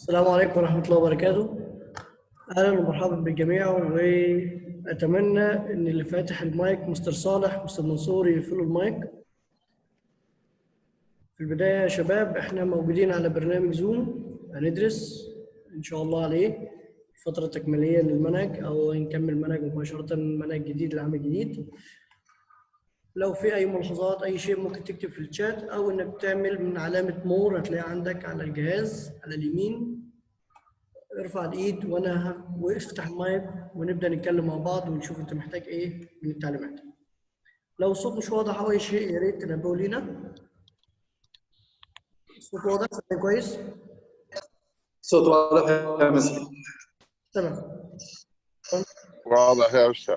السلام عليكم ورحمة الله وبركاته. أهلا ومرحبا بالجميع، وأتمنى إن اللي فاتح المايك مستر صالح مستر منصور يقفلوا المايك. في البداية يا شباب، إحنا موجودين على برنامج زوم هندرس إن شاء الله عليه فترة تكميلية للمنهج أو نكمل منهج مباشرة، منهج جديد لعام جديد. لو في أي ملاحظات أي شيء ممكن تكتب في الشات، أو إنك تعمل من علامة مور هتلاقيها عندك على الجهاز على اليمين. ارفع الايد وانا وافتح المايك ونبدا نتكلم مع بعض ونشوف انت محتاج ايه من التعليمات. لو الصوت مش واضح او اي شيء يا ريت تنبهوا لينا. الصوت واضح؟ كويس؟ صوت واضح يا مستر. تمام. واضح يا استاذ.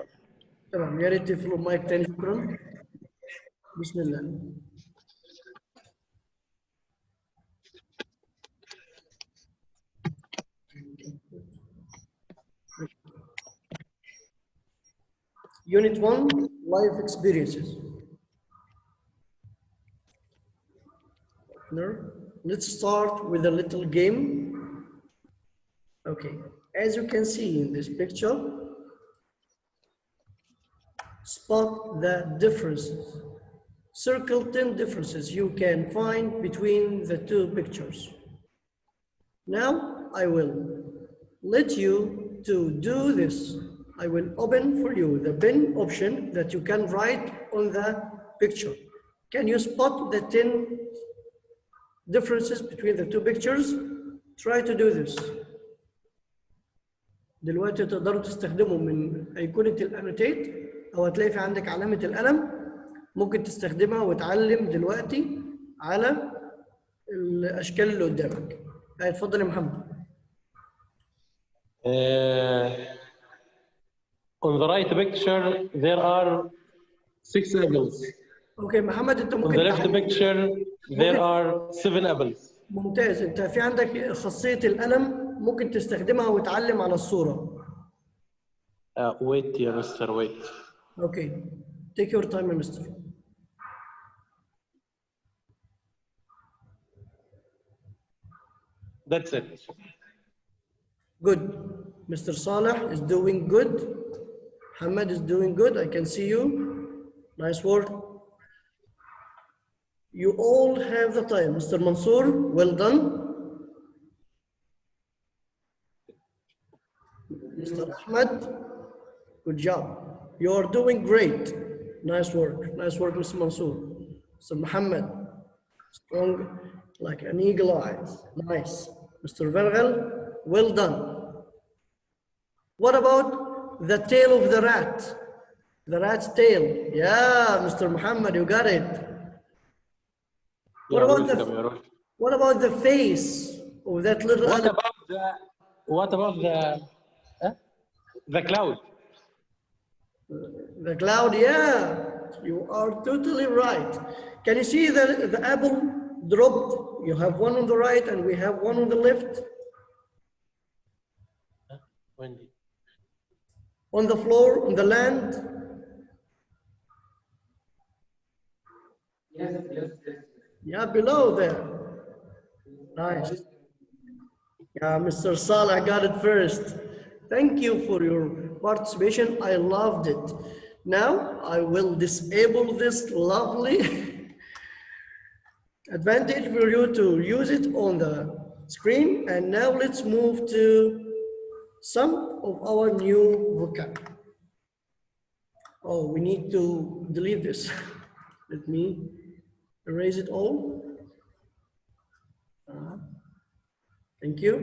تمام، يا ريت تقفلوا المايك تاني. شكرا. بسم الله. Unit 1, life experiences. Let's start with a little game. Okay, as you can see in this picture, spot the differences. Circle 10 differences you can find between the two pictures. Now I will let you to do this. I will open for you the pen option that you can write on the picture. Can you spot the 10 differences between the two pictures? Try to do this. دلوقتي تقدروا تستخدموا من أيقونة الأنوتيت أو هتلاقي في عندك علامة القلم، ممكن تستخدمها وتعلم دلوقتي على الأشكال اللي قدامك. اتفضل يا محمد. On the right picture there are 6 apples. اوكي محمد، انت On ممكن the left picture there are 7 apples. ممتاز، انت في عندك خاصية القلم ممكن تستخدمها وتعلم على الصورة. Wait يا مستر wait. اوكي take your time يا مستر. That's it. Good. Mr. Saleh is doing good. Hamad is doing good. I can see you. Nice work. You all have the time. Mr. Mansour, well done. Mr. Ahmed, good job. You are doing great. Nice work. Nice work, Mr. Mansour. Mr. Muhammad, strong like an eagle eye. Nice. Mr. Vergel, well done. What about the tail of the rat? The rat's tail. Yeah, Mr. Muhammad, you got it. What about the face of that little animal? What about the cloud? The cloud, yeah. You are totally right. Can you see the apple dropped? You have one on the right and we have one on the left. Wendy. On the floor, on the land. Yes. Yeah, below there. Nice. Yeah, Mr. Salah got it first. Thank you for your participation. I loved it. Now I will disable this lovely advantage for you to use it on the screen. And now let's move to some of our new vocab. Oh, we need to delete this. Let me erase it all. Thank you.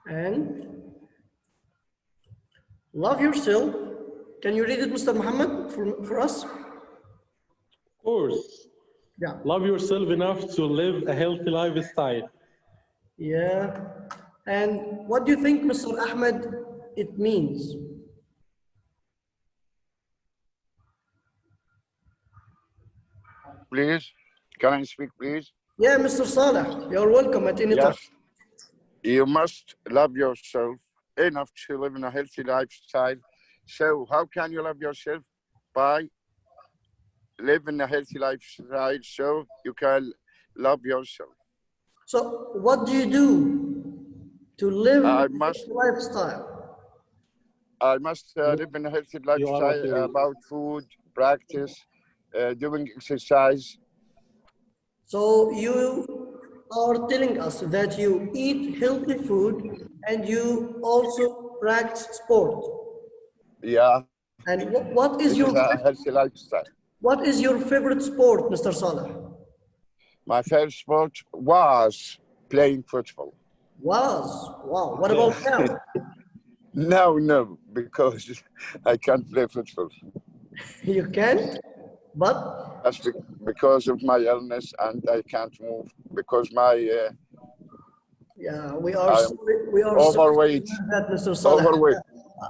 And love yourself. Can you read it, Mr. Muhammad, for us? Of course. Yeah. Love yourself enough to live a healthy lifestyle. Yeah. And what do you think, Mr. Ahmed, it means? Please, can I speak, please? Yeah, Mr. Saleh, you're welcome at any time. You must love yourself enough to live in a healthy lifestyle. So how can you love yourself? By living a healthy lifestyle so you can love yourself. So what do you do to live I a must lifestyle? live in a healthy You are lifestyle okay. about food, practice, doing exercise. So you are telling us that you eat healthy food and you also practice sport. Yeah, And what this is is your a healthy lifestyle. favorite sport, Mr. Saleh? My favorite sport was playing football. Wow. What about now? No, because I can't play football. You can't, but That's because of my illness and I can't move because yeah, I'm we are sorry to overweight. hear that, Mr. Saleh. Overweight.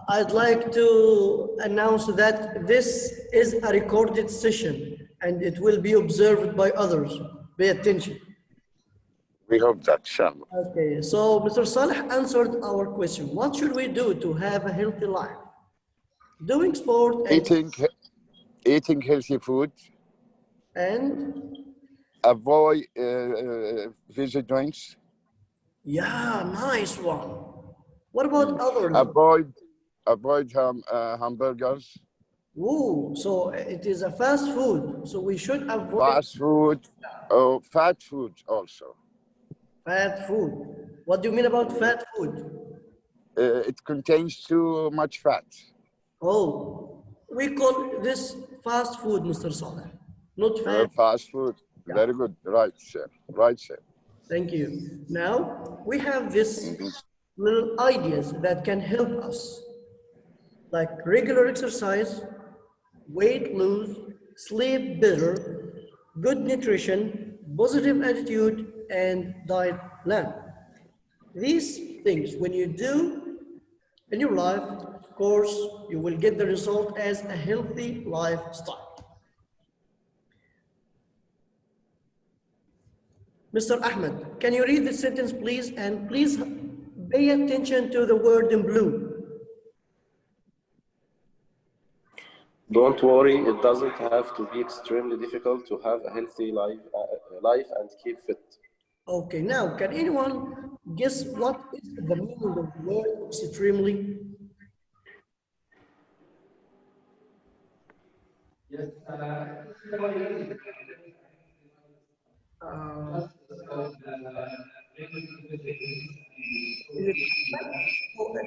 I'd like to announce that this is a recorded session and it will be observed by others. Pay attention. We hope that, inshallah. Okay, so Mr. Saleh answered our question. What should we do to have a healthy life? Doing sport Eating healthy food, and avoid fizzy drinks, yeah, nice one. What about others? avoid hamburgers, Ooh, so it is a fast food, so we should avoid fast food, or fat food also. fat food. What do you mean about fat food? It contains too much fat. Oh, we call this fast food, Mr. Saleh, not fat. Fast food. Yeah, Very good. Right, sir. Right, sir. thank you. Now we have this little ideas that can help us, like regular exercise, weight lose, sleep better, good nutrition, positive attitude, and diet plan. These things, when you do in your life, of course, you will get the result as a healthy lifestyle. Mr. Ahmed, can you read the sentence, please? And please pay attention to the word in blue. Don't worry, it doesn't have to be extremely difficult to have a healthy life and keep fit. Okay, now, can anyone guess what is the meaning of the word extremely? Uh,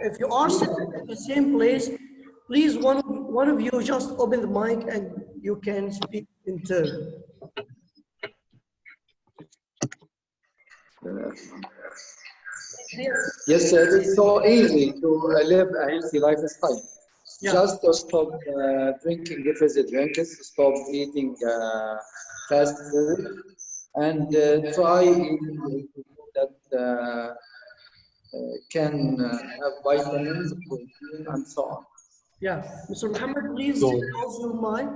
if you are sitting at the same place, please one of you just open the mic and you can speak in turn. Yes. Yes, it is so easy to live a healthy lifestyle. Yeah. Just to stop drinking fizzy drinks, stop eating fast food, and try eating food that can have vitamins, protein, and so on. Yeah. Mr. Muhammad, please So, close your mic.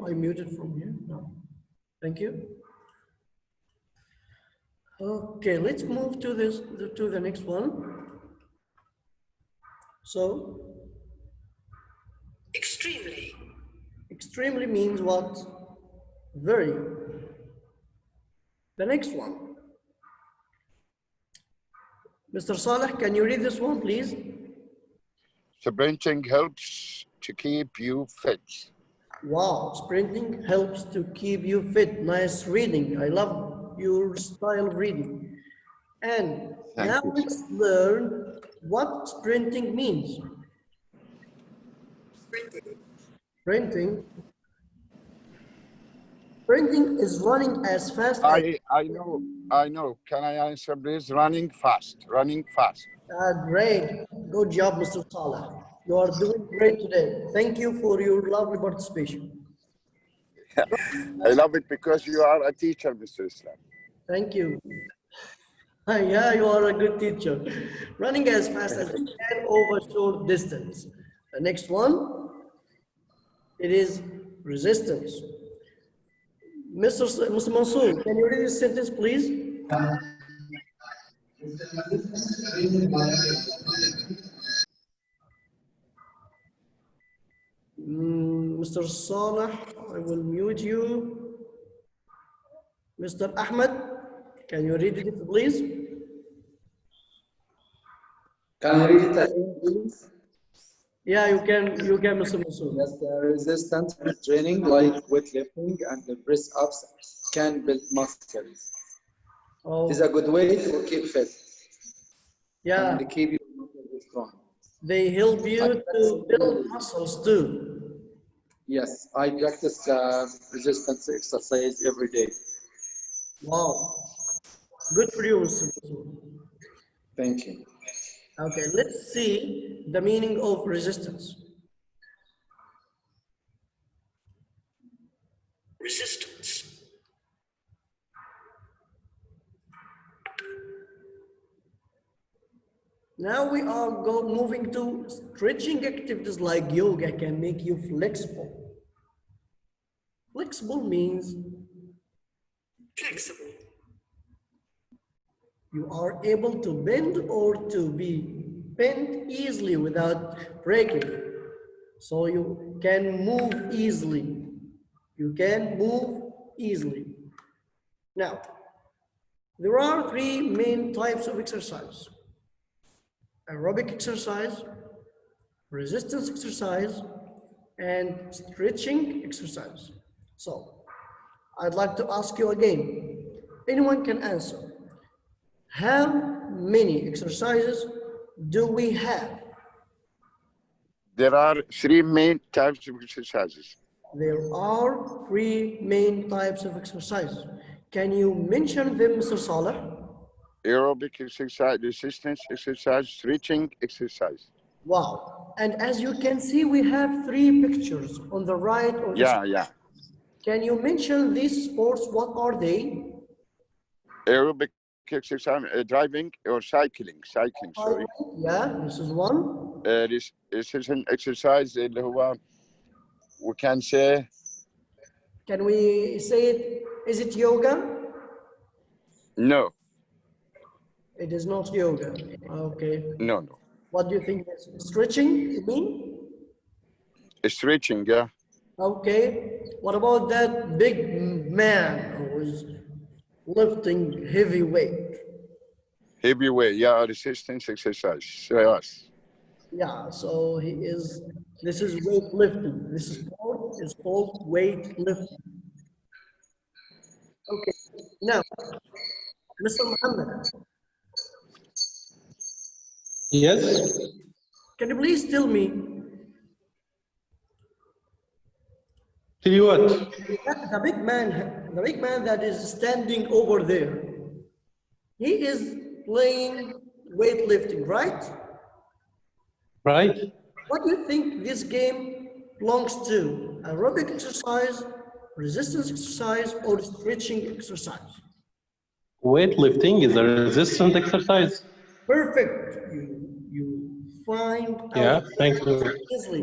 I muted from here. No. Thank you. Okay, let's move to the next one. So Extremely. extremely means what? Very. The next one. Mr. Saleh, can you read this one, please? Sprinting helps to keep you fit. Wow, sprinting helps to keep you fit. Nice reading. I love your style of reading. And Thank now you, let's sir. learn what sprinting means. Sprinting. Sprinting is running as fast as. I know. Can I answer please? Running fast. Running fast. Great. Good job, Mr. Saleh. You are doing great today. Thank you for your lovely participation. I love it because you are a teacher, Mr. Islam. Thank you. Yeah, you are a good teacher. Running as fast as you can over short distance. The next one, it is resistance. Mr. Mansoor, can you read this sentence, please? Mr. Saleh, I will mute you. Mr. Ahmed, Can you read it, please? Can I read it again, please? Yeah, you can, Mr. Masood. Yes, resistance training like weightlifting and the press ups can build muscles. It is Oh, a good way to keep fit yeah, and keep your muscles strong. they help I you practice to build daily. muscles too. Yes, I practice resistance exercise every day. Wow, good for you, Mr. Masood. Thank you. Okay, let's see the meaning of resistance. Resistance. Now we are moving to stretching activities like yoga can make you flexible. Flexible means flexible. You are able to bend or to be bent easily without breaking. So you can move easily. You can move easily. Now, there are three main types of exercise: aerobic exercise, resistance exercise, and stretching exercise. So, I'd like to ask you again. Anyone can answer. How many exercises do we have? There are three main types of exercises. There are three main types of exercises. Can you mention them, Mr. Saleh? Aerobic exercise, resistance exercise, stretching exercise. Wow. And as you can see, we have three pictures on the right of the screen. Yeah. Can you mention these sports? What are they? Aerobic exercise, driving or cycling, sorry. Yeah, this is one. Resistance exercise اللي هو we can say Can we say it? Is it yoga? no. It is not yoga. Okay. No. What do you think? Stretching, you mean? Stretching, yeah. Okay. What about that big man who is lifting heavy weight? Heavy weight, yeah, resistance exercise. Yes. Yeah, so this is weightlifting. This sport is called weightlifting. Okay. Now, Mr. Muhammad, Yes. can you please tell me Tell you what? the big man that is standing over there, he is playing weightlifting, right? Right? What do you think this game belongs to? Aerobic exercise, resistance exercise, or stretching exercise? Weightlifting is a resistance exercise. Perfect. You find out Yeah, thank you. easily.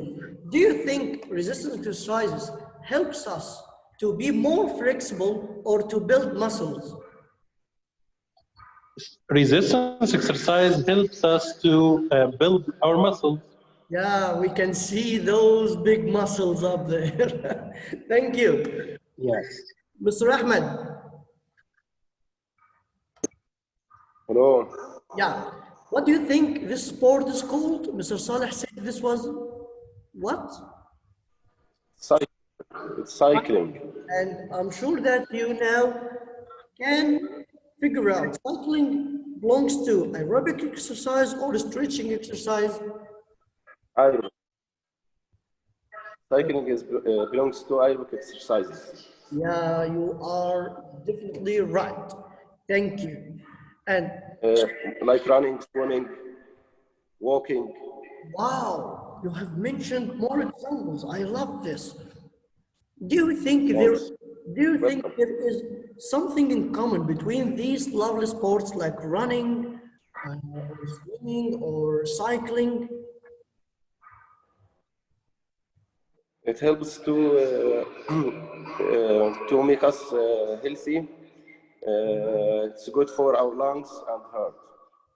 Do you think resistance exercises helps us to be more flexible or to build muscles? Resistance exercise helps us to build our muscles. Yeah, we can see those big muscles up there. Thank you. Yes. Mr. Ahmed, Hello. yeah. What do you think this sport is called? Mr. Saleh said this was what? Cycle. It's cycling. And I'm sure that you now can figure out cycling belongs to aerobic exercise or stretching exercise. Aerobic. Cycling is belongs to aerobic exercises. Yeah, you are definitely right. Thank you. And Uh, like running, swimming, walking. wow, you have mentioned more examples. I love this. Do you think Thanks. there Welcome. is something in common between these lovely sports like running, or swimming, or cycling? It helps to make us healthy. It's good for our lungs and heart.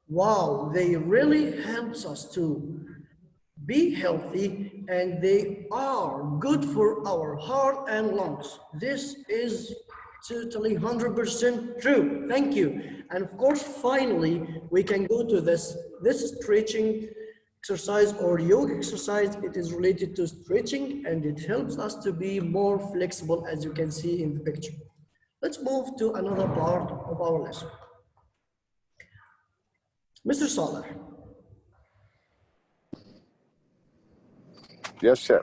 Wow, they really helps us to be healthy, and they are good for our heart and lungs. This is Totally 100% true. Thank you. And of course, finally, we can go to this stretching exercise or yoga exercise. It is related to stretching and it helps us to be more flexible, as you can see in the picture. Let's move to another part of our lesson. Mr. Saleh. Yes, sir.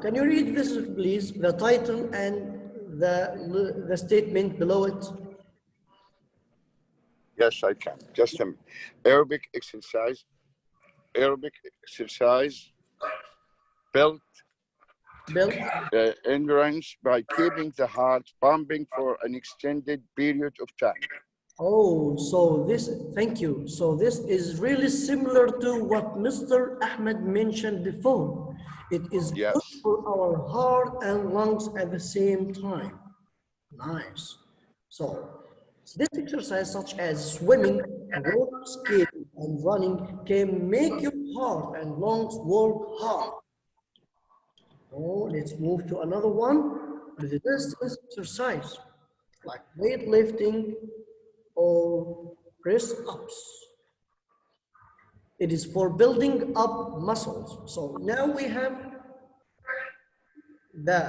Can you read this, please? The title and the statement below it. Yes, I can. Just a minute. Aerobic exercise. Aerobic exercise built Bill? endurance by keeping the heart pumping for an extended period of time. Oh, so this, thank you. So this is really similar to what Mr. Ahmed mentioned before. It is good Yes. for our heart and lungs at the same time. Nice. So this exercise, such as swimming, roller skating, and running, can make your heart and lungs work hard. Oh, let's move to another one. Resistance exercise, like weightlifting or press ups. It is for building up muscles. So now we have the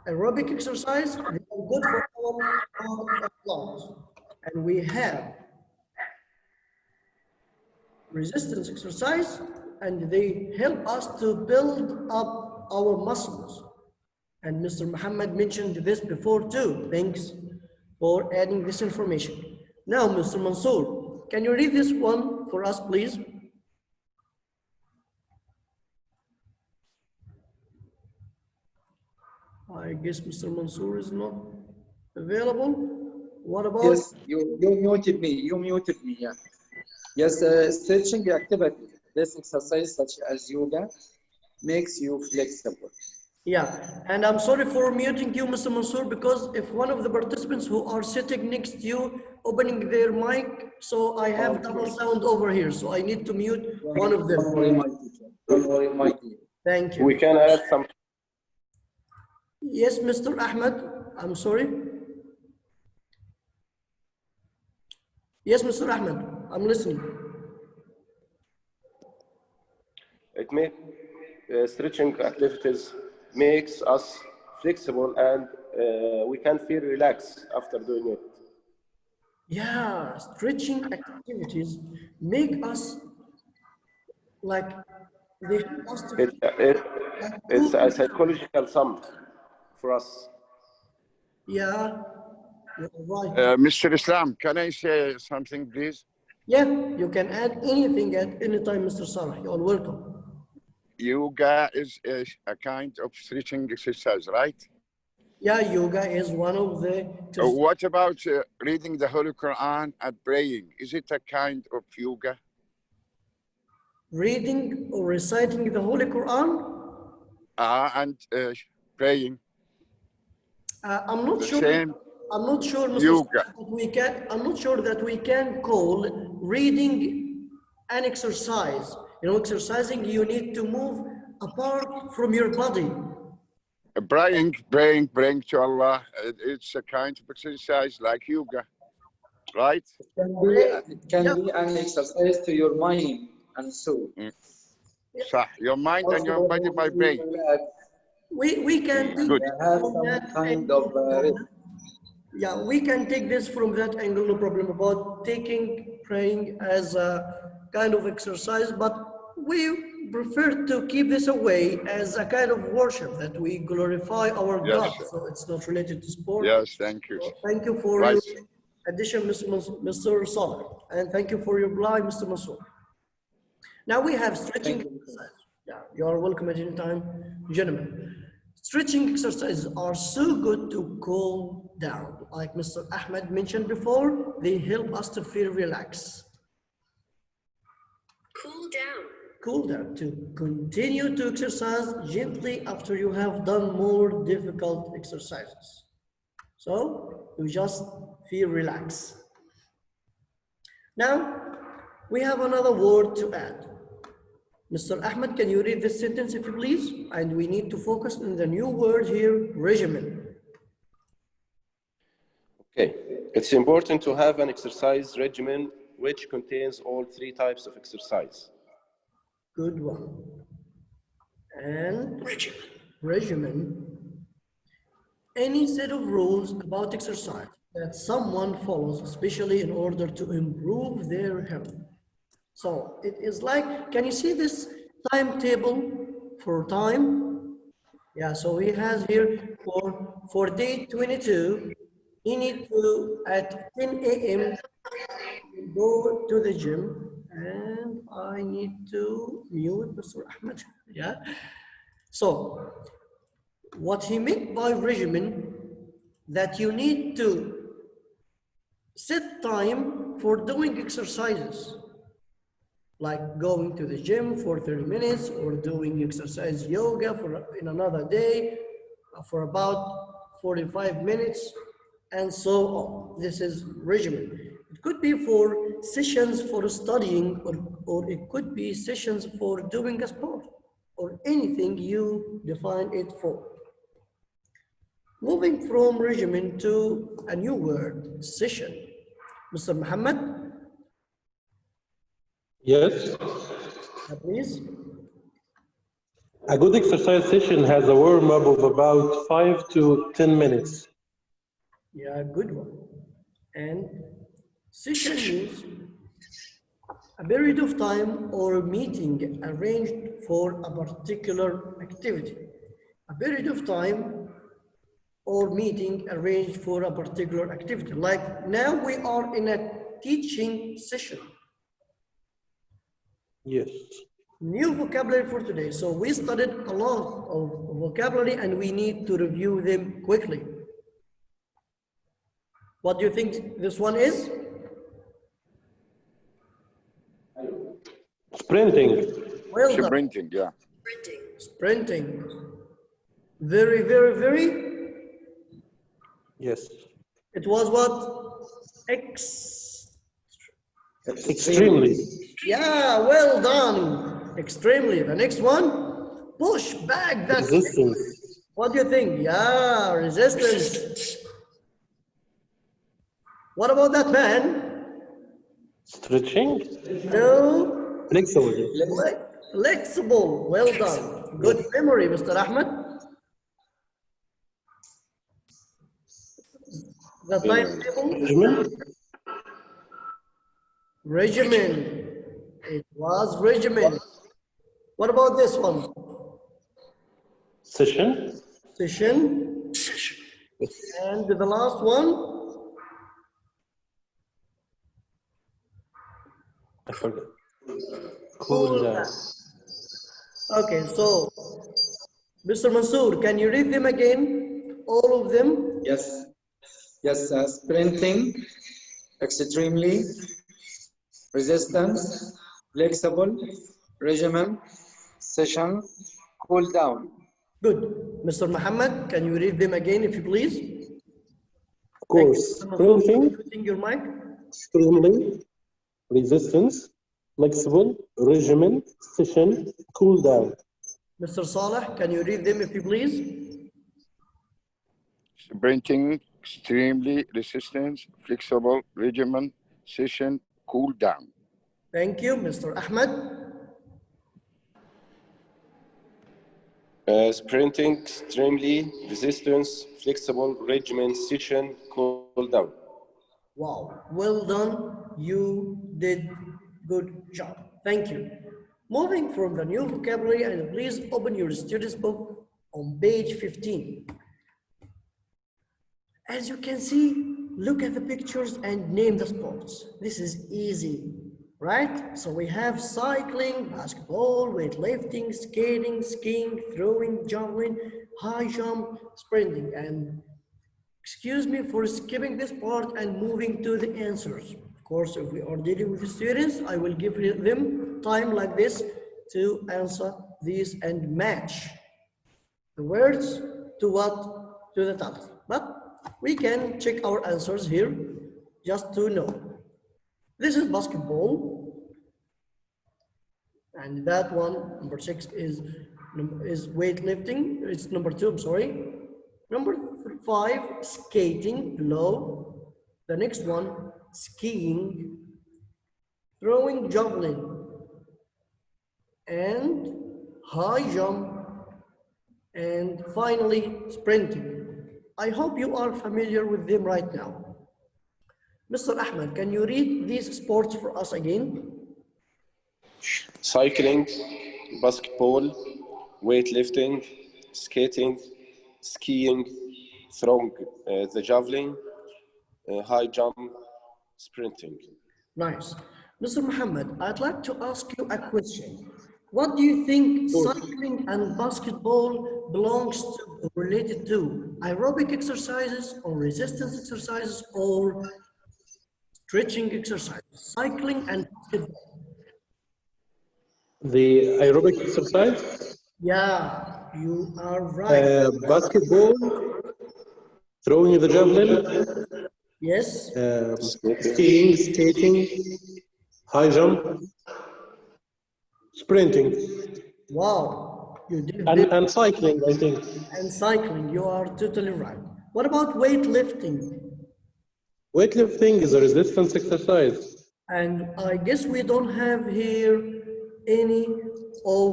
aerobic exercise, they are good for our heart and lungs. And we have resistance exercise, and they help us to build up our muscles. And Mr. Muhammad mentioned this before too. Thanks for adding this information. Now, Mr. Mansour, can you read this one for us, please? I guess Mr. Mansour is not available. What about? Yes, you muted me. You muted me. Yeah. Yes, stretching activity. This exercise, such as yoga, makes you flexible. Yeah, and I'm sorry for muting you, Mr. Mansour, because if one of the participants who are sitting next to you opening their mic, so I have double sound over here, so I need to mute one of them. Don't worry, my teacher. Don't worry, my dear. Thank you. We can add some. Yes, Mr. Ahmed, I'm sorry. Yes, Mr. Ahmed, I'm listening. It make stretching activities makes us flexible and we can feel relaxed after doing it. Yeah, stretching activities make us like, they help us to It, it, it's a psychological sum for us. yeah, you're right. Mr. Islam, can I say something, please? Yeah, you can add anything at any time, Mr. Sarah. You're welcome. Yoga is a kind of stretching exercise, right? Yeah, yoga is one of the. What about reading the Holy Quran and praying? Is it a kind of yoga? Reading or reciting the Holy Quran? And praying. I'm not The sure. same I'm not sure, Mr. yoga. Sarah, that we can. I'm not sure that we can call reading an exercise. You know, exercising, you need to move apart from your body. Praying to Allah. It's a kind of exercise like yoga, right? It can be an exercise to your mind and soul. So your mind and your body by brain. We can take Good. Have some kind of yeah, we can take this from that angle, no problem about taking praying as a kind of exercise, but we prefer to keep this away as a kind of worship that we glorify our Yes, God. sir. So it's not related to sport. Yes, thank you. So thank you for Right. your addition, Mr. Saleh, and thank you for your reply, Mr. Mansour. Now we have stretching exercise. Yeah, you are welcome at any time, gentlemen. Stretching exercises are so good to cool down. Like Mr. Ahmed mentioned before, they help us to feel relaxed. Cool down. Cool down to continue to exercise gently after you have done more difficult exercises. So you just feel relaxed. Now we have another word to add. Mr. Ahmed, can you read this sentence if you please? And we need to focus on the new word here, regimen. Okay, it's important to have an exercise regimen which contains all 3 types of exercise. Good one. And regimen. Any set of rules about exercise that someone follows, especially in order to improve their health. So it is like, can you see this timetable for time? Yeah, so he has here for day 22, he need to at 10 a.m. go to the gym, and I need to mute Mr. Ahmed. Yeah. So what he meant by regimen, that you need to set time for doing exercises, like going to the gym for 30 minutes or doing exercise yoga for in another day for about 45 minutes and so on. This is regimen. It could be for sessions for studying, or it could be sessions for doing a sport, or anything you define it for. Moving from regimen to a new word, session. Mr. Muhammad, Yes. please. A good exercise session has a warm-up of about 5 to 10 minutes. Yeah, good one. And session means a period of time or meeting arranged for a particular activity. A period of time or meeting arranged for a particular activity. Like now we are in a teaching session. Yes. New vocabulary for today. So we studied a lot of vocabulary and we need to review them quickly. What do you think this one is? Sprinting. Well done. Sprinting, yeah. Sprinting. Very, very, very. Yes. It was what? Extremely. Yeah, well done. Extremely. The next one, push back that. Resistance. What do you think? Yeah, resistance. What about that man? Stretching. No, Flexible. flexible. Well done. Good memory, Mr. Ahmed. The timetable. Regimen. Regimen. It was regimen. What about this one? Session. Session. And the last one? I forgot. Cool down. Okay, so Mr. Mansoor, can you read them again? All of them? Yes. Yes, sprinting, extremely, resistance, flexible, regimen, session, cool down. Good. Mr. Muhammad, can you read them again if you please? Of course. Mr. Mansoor, Sprinting. using your mic. Extremely. Resistance. Flexible. Regimen. Session. Cool down. Mr. Saleh, can you read them if you please? Sprinting, extremely, resistance, flexible, regimen, session, cool down. Thank you. Mr. Ahmed? Sprinting, extremely, resistance, flexible, regimen, session, cool down. Wow, well done. You did good job. Thank you. Moving from the new vocabulary, and please open your student's book on page 15. As you can see, look at the pictures and name the sports. This is easy, right? So we have cycling, basketball, weightlifting, skating, skiing, throwing, javelin, high jump, sprinting, and excuse me for skipping this part and moving to the answers. Of course, if we are dealing with the students, I will give them time like this to answer these and match the words to what? To the text. But we can check our answers here just to know. This is basketball. And that one, number 6, is weightlifting. It's number 2, I'm sorry. Number 5, skating, below. The next one, skiing, throwing javelin, and high jump, and finally sprinting. I hope you are familiar with them right now. Mr. Ahmed, can you read these sports for us again? Cycling, basketball, weightlifting, skating, skiing, throwing the javelin, high jump, sprinting. Nice. Mr. Muhammad, I'd like to ask you a question. What do you think cycling and basketball belongs to or related to? Aerobic exercises or resistance exercises or stretching exercises? Cycling and basketball. The aerobic exercise, Yeah, you are right. basketball, throwing the javelin, Yes. skiing, skating, high jump, sprinting, Wow, you did it. and cycling, I think. And cycling, you are totally right. What about weightlifting? Weightlifting is a resistance exercise. And I guess we don't have here any of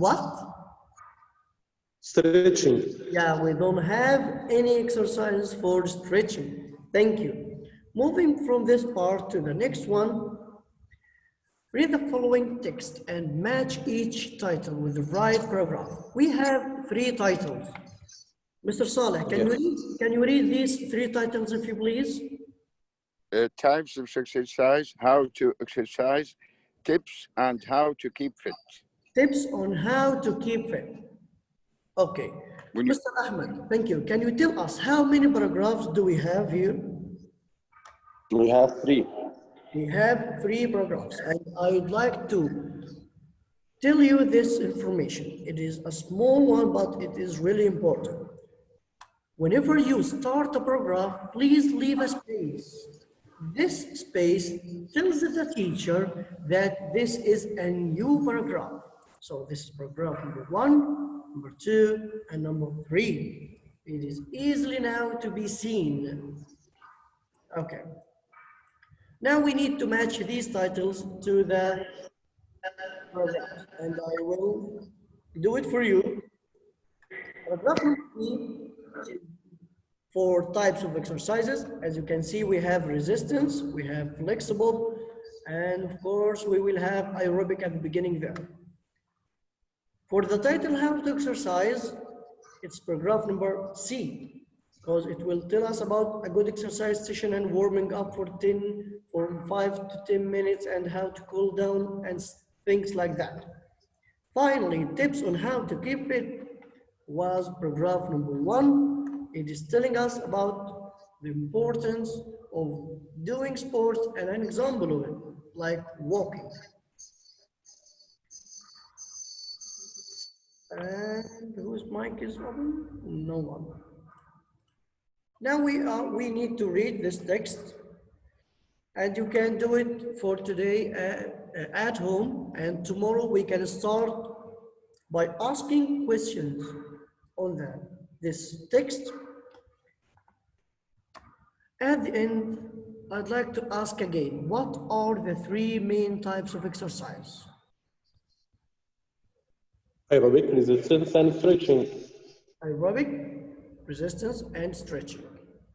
what? Stretching. Yeah, we don't have any exercises for stretching. Thank you. Moving from this part to the next one, read the following text and match each title with the right paragraph. We have 3 titles. Mr. Saleh, can you read these 3 titles if you please? Types of exercise, how to exercise, tips, and how to keep fit. Tips on how to keep fit. Okay. Mr. Ahmed, thank you. Can you tell us how many paragraphs do we have here? We have 3. We have 3 paragraphs, and I'd like to tell you this information. It is a small one, but it is really important. Whenever you start a paragraph, please leave a space. This space tells the teacher that this is a new paragraph. So this is paragraph number 1, number 2, and number 3. It is easily now to be seen. Okay. Now we need to match these titles to the paragraphs, and I will do it for you. Paragraph number 3 for types of exercises. As you can see, we have resistance, we have flexible, and of course, we will have aerobic at the beginning there. For the title, how to exercise, it's paragraph number C, because it will tell us about a good exercise session and warming up for 5 to 10 minutes and how to cool down and things like that. Finally, tips on how to keep fit was paragraph number 1. It is telling us about the importance of doing sports and an example of it, like walking. And whose mic is open? No one. Now we need to read this text, and you can do it for today at home, and tomorrow we can start by asking questions on this text. At the end, I'd like to ask again, what are the 3 main types of exercise? Aerobic, resistance, and stretching. Aerobic, resistance, and stretching.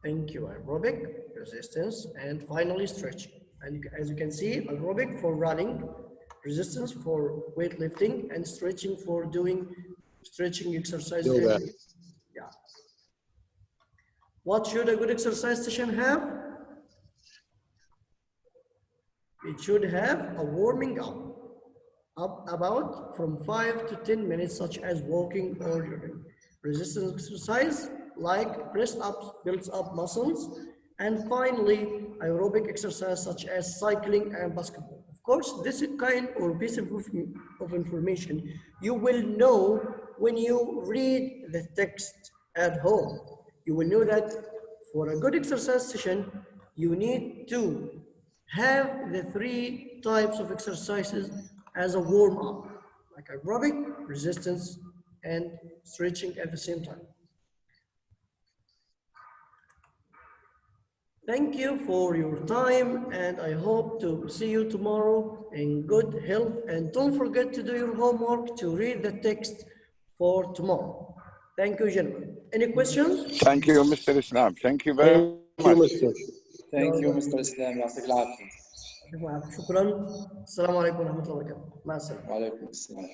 Thank you. Aerobic, resistance, and finally stretching. And as you can see, aerobic for running, resistance for weightlifting, and stretching for doing stretching exercises. Yeah. What should a good exercise session have? It should have a warming up about from 5 to 10 minutes, such as walking or jogging. Resistance exercise like press ups builds up muscles. And finally, aerobic exercise such as cycling and basketball. Of course, this is kind or piece of information you will know when you read the text at home. You will know that for a good exercise session, you need to have the 3 types of exercises as a warm-up, like aerobic, resistance, and stretching at the same time. Thank you for your time, and I hope to see you tomorrow in good health. And don't forget to do your homework to read the text for tomorrow. Thank you, gentlemen. Any questions? Thank you, Mr. Islam. Thank you very Thank you, much. Mr. Thank you, Mr. Islam. يعطيك العافية. شكرا. السلام عليكم ورحمة الله وبركاته. مع السلامة. وعليكم السلام.